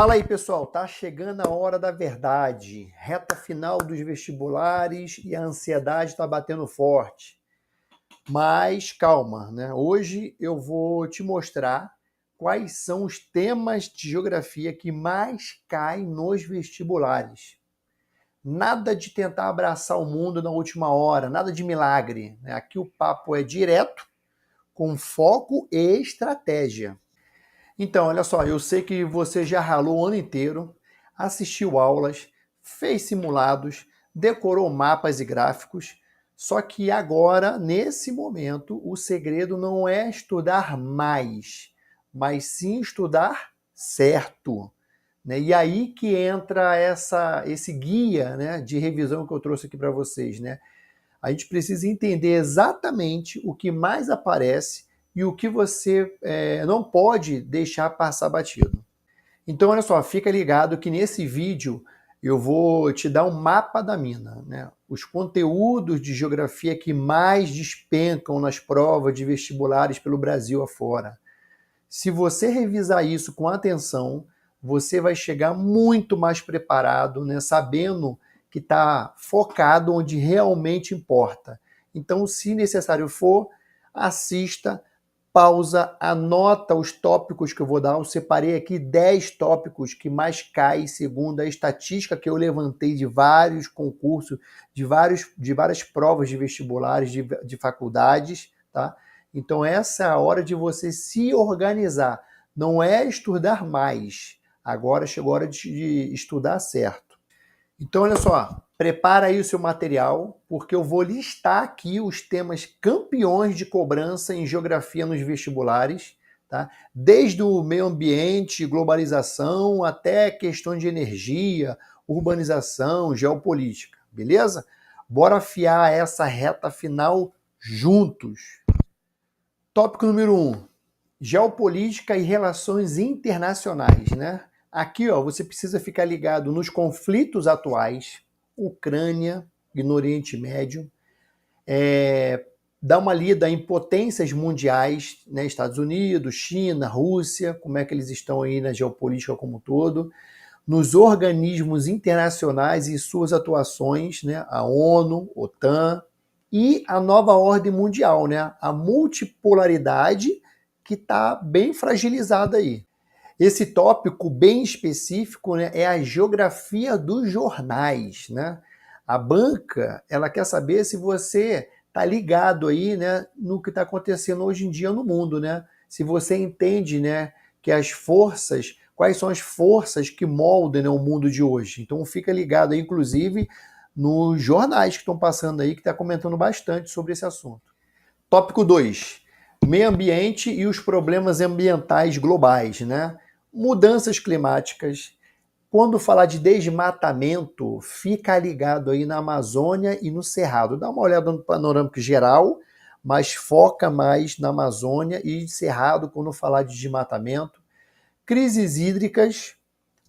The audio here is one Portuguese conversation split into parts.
Fala aí, pessoal, tá chegando a hora da verdade, reta final dos vestibulares e a ansiedade tá batendo forte. Mas calma, né? Hoje eu vou te mostrar quais são os temas de geografia que mais caem nos vestibulares. Nada de tentar abraçar o mundo na última hora, nada de milagre, né? Aqui o papo é direto, com foco e estratégia. Então, olha só, eu sei que você já ralou o ano inteiro, assistiu aulas, fez simulados, decorou mapas e gráficos, só que agora, nesse momento, o segredo não é estudar mais, mas sim estudar certo. Né? E aí que entra esse guia, né, de revisão que eu trouxe aqui para vocês. Né? A gente precisa entender exatamente o que mais aparece e o que você não pode deixar passar batido. Então, olha só, fica ligado que nesse vídeo eu vou te dar um mapa da mina, né? Os conteúdos de geografia que mais despencam nas provas de vestibulares pelo Brasil afora. Se você revisar isso com atenção, você vai chegar muito mais preparado, né, sabendo que está focado onde realmente importa. Então, se necessário for, assista, pausa, anota os tópicos que eu vou dar. Eu separei aqui 10 tópicos que mais caem segundo a estatística que eu levantei de vários concursos, de várias provas de vestibulares, de faculdades, tá? Então essa é a hora de você se organizar. Não é estudar mais. Agora chegou a hora de estudar certo. Então olha só, prepara aí o seu material, porque eu vou listar aqui os temas campeões de cobrança em geografia nos vestibulares, tá? Desde o meio ambiente, globalização, até questões de energia, urbanização, geopolítica, beleza? Bora afiar essa reta final juntos. Tópico número 1, geopolítica e relações internacionais, né? Aqui, ó, você precisa ficar ligado nos conflitos atuais, Ucrânia e no Oriente Médio, dar uma lida em potências mundiais, né? Estados Unidos, China, Rússia, como é que eles estão aí na geopolítica como um todo, nos organismos internacionais e suas atuações, né? A ONU, OTAN, e a nova ordem mundial, né? A multipolaridade que está bem fragilizada aí. Esse tópico bem específico, né, é a geografia dos jornais. Né? A banca ela quer saber se você está ligado aí, né, no que está acontecendo hoje em dia no mundo. Né? Se você entende, né, que quais são as forças que moldam, né, o mundo de hoje. Então fica ligado aí, inclusive, nos jornais que estão passando aí, que está comentando bastante sobre esse assunto. Tópico 2, meio ambiente e os problemas ambientais globais, né? Mudanças climáticas. Quando falar de desmatamento, fica ligado aí na Amazônia e no Cerrado. Dá uma olhada no panorâmico geral, mas foca mais na Amazônia e Cerrado quando falar de desmatamento. Crises hídricas,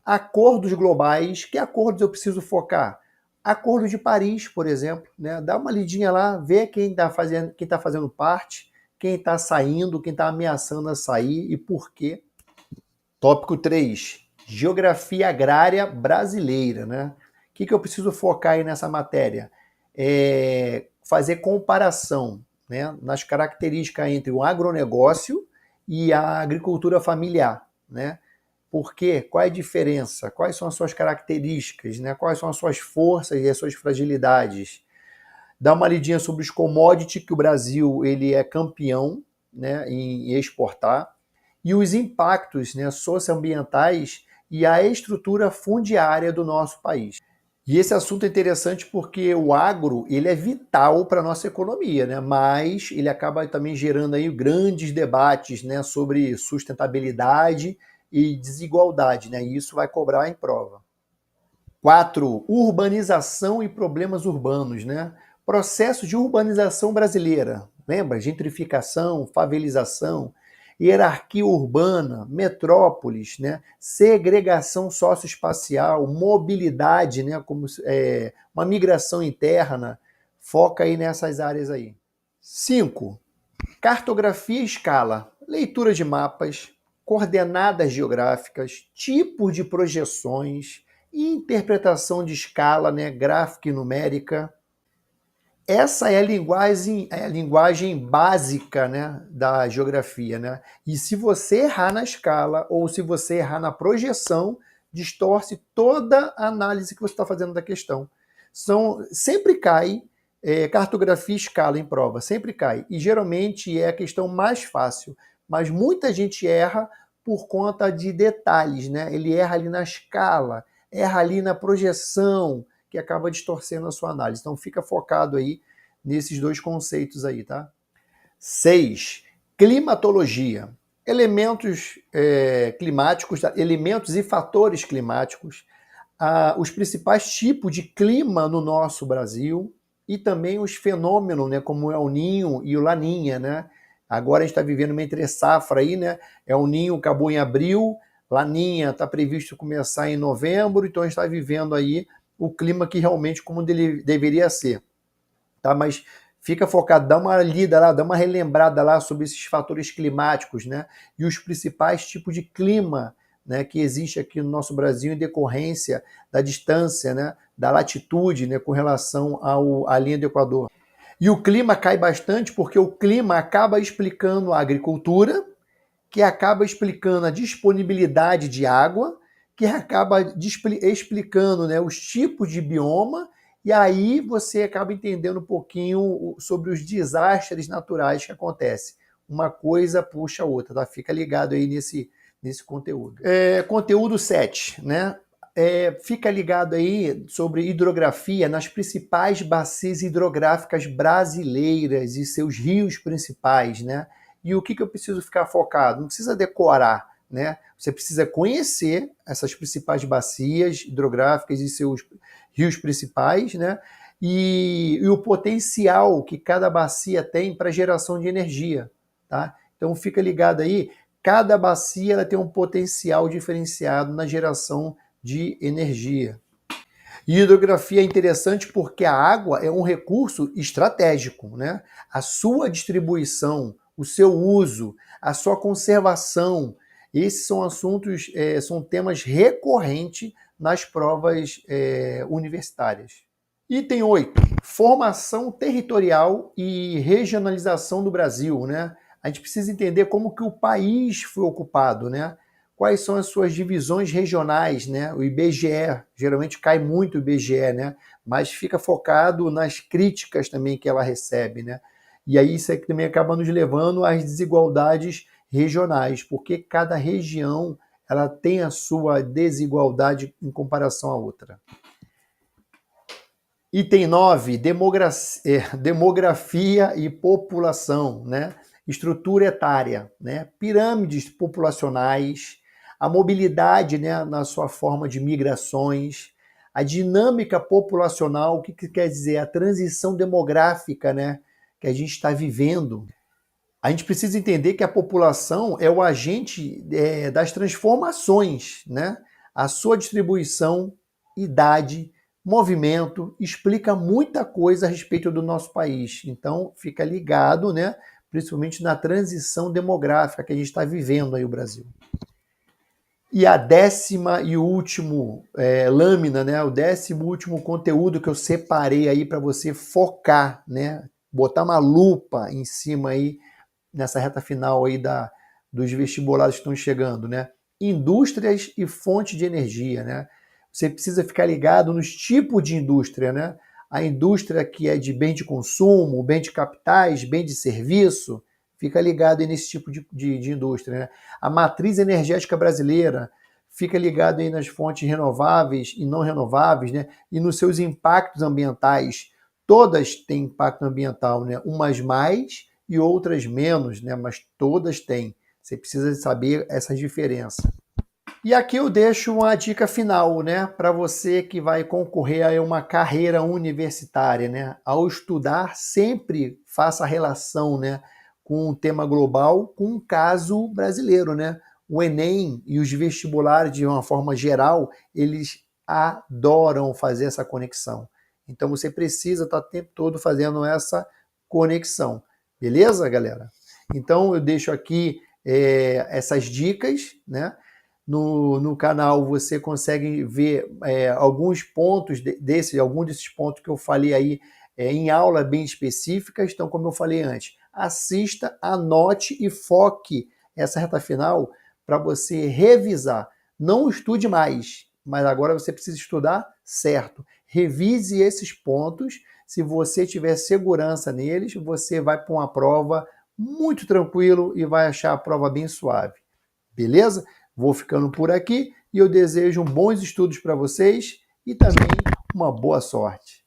acordos globais. Que acordos eu preciso focar? Acordo de Paris, por exemplo, né? Dá uma lidinha lá, vê quem tá fazendo parte, quem está saindo, quem está ameaçando a sair e por quê. Tópico 3, geografia agrária brasileira. Né? O que eu preciso focar aí nessa matéria? Fazer comparação, né, nas características entre o agronegócio e a agricultura familiar. Né? Por quê? Qual é a diferença? Quais são as suas características? Né? Quais são as suas forças e as suas fragilidades? Dá uma lidinha sobre os commodities, que o Brasil ele é campeão, né, em exportar, e os impactos, né, socioambientais e a estrutura fundiária do nosso país. E esse assunto é interessante porque o agro ele é vital para a nossa economia, né? Mas ele acaba também gerando aí grandes debates, né, sobre sustentabilidade e desigualdade, né? E isso vai cobrar em prova. 4, urbanização e problemas urbanos, né? Processo de urbanização brasileira. Lembra? Gentrificação, favelização, hierarquia urbana, metrópoles, né? Segregação socioespacial, mobilidade, né? Como uma migração interna. Foca aí nessas áreas aí. 5, cartografia e escala, leitura de mapas, coordenadas geográficas, tipos de projeções, interpretação de escala, né, gráfica e numérica. Essa é a linguagem básica, né, da geografia, né? E se você errar na escala ou se você errar na projeção, distorce toda a análise que você está fazendo da questão. Sempre cai cartografia e escala em prova, sempre cai. E geralmente é a questão mais fácil, mas muita gente erra por conta de detalhes, né? Ele erra ali na escala, erra ali na projeção, que acaba distorcendo a sua análise. Então fica focado aí nesses dois conceitos aí, tá? 6. Climatologia. Elementos climáticos, elementos e fatores climáticos, os principais tipos de clima no nosso Brasil e também os fenômenos, né, como é o Ninho e o Laninha, né? Agora a gente está vivendo uma entre-safra aí, né? O Ninho acabou em abril, Laninha está previsto começar em novembro, então a gente está vivendo aí o clima que realmente como ele deveria ser, tá? Mas fica focado, dá uma lida lá, dá uma relembrada lá sobre esses fatores climáticos, né? E os principais tipos de clima, né, que existe aqui no nosso Brasil em decorrência da distância, né, da latitude, né, com relação à linha do Equador. E o clima cai bastante porque o clima acaba explicando a agricultura, que acaba explicando a disponibilidade de água, que acaba explicando, né, os tipos de bioma, e aí você acaba entendendo um pouquinho sobre os desastres naturais que acontecem. Uma coisa puxa a outra, tá? Fica ligado aí nesse conteúdo. Conteúdo 7, né? Fica ligado aí sobre hidrografia nas principais bacias hidrográficas brasileiras e seus rios principais, né? E o que eu preciso ficar focado? Não precisa decorar, né? Você precisa conhecer essas principais bacias hidrográficas e seus rios principais, né? E o potencial que cada bacia tem para geração de energia, tá? Então fica ligado aí, cada bacia ela tem um potencial diferenciado na geração de energia. E hidrografia é interessante porque a água é um recurso estratégico, né? A sua distribuição, o seu uso, a sua conservação, esses são assuntos, são temas recorrentes nas provas universitárias. Item 8, formação territorial e regionalização do Brasil, né? A gente precisa entender como que o país foi ocupado, né? Quais são as suas divisões regionais, né? O IBGE, geralmente cai muito o IBGE, né? Mas fica focado nas críticas também que ela recebe, né? E aí isso aqui também acaba nos levando às desigualdades regionais, porque cada região ela tem a sua desigualdade em comparação à outra. Item 9, demografia e população, né? Estrutura etária, né? Pirâmides populacionais, a mobilidade, né, na sua forma de migrações, a dinâmica populacional, o que quer dizer? A transição demográfica, né, que a gente está vivendo. A gente precisa entender que a população é o agente das transformações, né? A sua distribuição, idade, movimento, explica muita coisa a respeito do nosso país. Então, fica ligado, né? Principalmente na transição demográfica que a gente está vivendo aí o Brasil. E a 10ª e último lâmina, né? O 10º último conteúdo que eu separei aí para você focar, né? Botar uma lupa em cima aí nessa reta final aí dos vestibulares que estão chegando, né? Indústrias e fonte de energia, né? Você precisa ficar ligado nos tipos de indústria, né? A indústria que é de bem de consumo, bem de capitais, bem de serviço, fica ligado aí nesse tipo de indústria, né? A matriz energética brasileira, fica ligado aí nas fontes renováveis e não renováveis, né? E nos seus impactos ambientais. Todas têm impacto ambiental, né? Umas mais e outras menos, né? Mas todas têm. Você precisa saber essas diferenças. E aqui eu deixo uma dica final, né, para você que vai concorrer a uma carreira universitária, né? Ao estudar, sempre faça a relação, né, com um tema global, com um caso brasileiro, né? O Enem e os vestibulares, de uma forma geral, eles adoram fazer essa conexão. Então você precisa estar o tempo todo fazendo essa conexão. Beleza, galera? Então eu deixo aqui essas dicas, né? No canal você consegue ver alguns pontos alguns desses pontos que eu falei aí em aula bem específicas. Então, como eu falei antes, assista, anote e foque essa reta final para você revisar. Não estude mais, mas agora você precisa estudar certo. Revise esses pontos. Se você tiver segurança neles, você vai para uma prova muito tranquilo e vai achar a prova bem suave. Beleza? Vou ficando por aqui e eu desejo bons estudos para vocês e também uma boa sorte.